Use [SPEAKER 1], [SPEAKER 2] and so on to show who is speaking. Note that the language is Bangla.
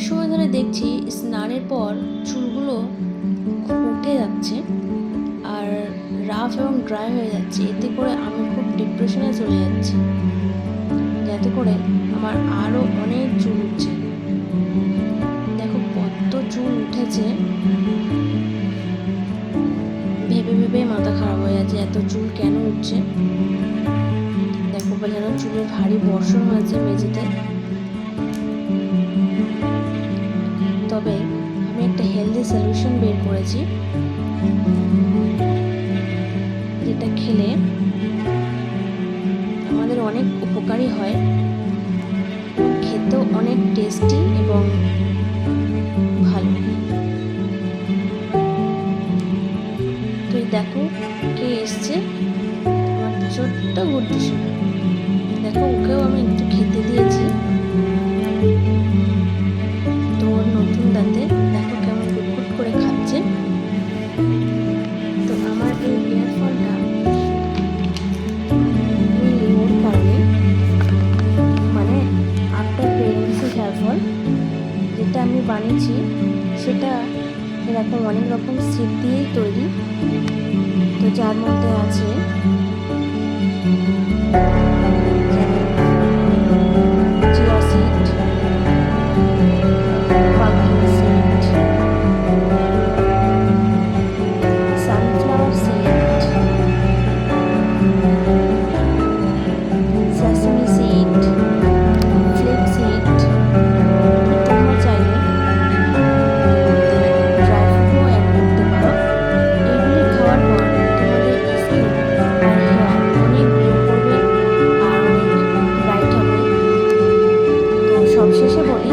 [SPEAKER 1] সময় ধরে দেখছি স্নানের পর চুলগুলো খুব উঠে যাচ্ছে আর রাফ এবং ড্রাই হয়ে যাচ্ছে। এতে করে আমি খুব ডিপ্রেশনে চলে যাচ্ছি, যাতে করে আমার আরও অনেক চুল উঠছে। দেখো কত চুল উঠেছে, ভেবে ভেবে মাথা খারাপ হয়ে যাচ্ছে এত চুল কেন উঠছে। দেখো যেন চুলের ভারী বর্ষণ হয়েছে মেঝেতে। তবে আমি একটা হেলদি সলিউশন বের করেছি, যেটা খেলে আমাদের অনেক উপকারী হয়, খেতেও অনেক টেস্টি এবং ভালো। তো দেখো কে এসছে, আমার ছোট্ট গুড্ডু সোনা। দেখো ওকেও আমি একটু খেতে দিয়েছি, তো ওর নতুন দাঁতে দেখো কেমন গুটগুট করে খাচ্ছে। তো আমার এই হেয়ার ফলটা ওর কারণে, মানে আফটার প্রেগনেন্সি হেয়ার ফল যেটা আমি বানিয়েছি, সেটা এরকম অনেক রকম সিড দিয়েই তৈরি। তো যার মধ্যে আছে chia seed, pumpkin seed, sunflower seed, sesame seed, flakes seed. তোমরা চাইলে ড্রাই ফ্রুটও অ্যাড করতে পারো। এগুলি খাওয়ার পর তোমাদের স্কিন আর হেয়ার অনেক গ্লো করবে আর অনেক ব্রাইট হবে। তো সবশেষে বলি,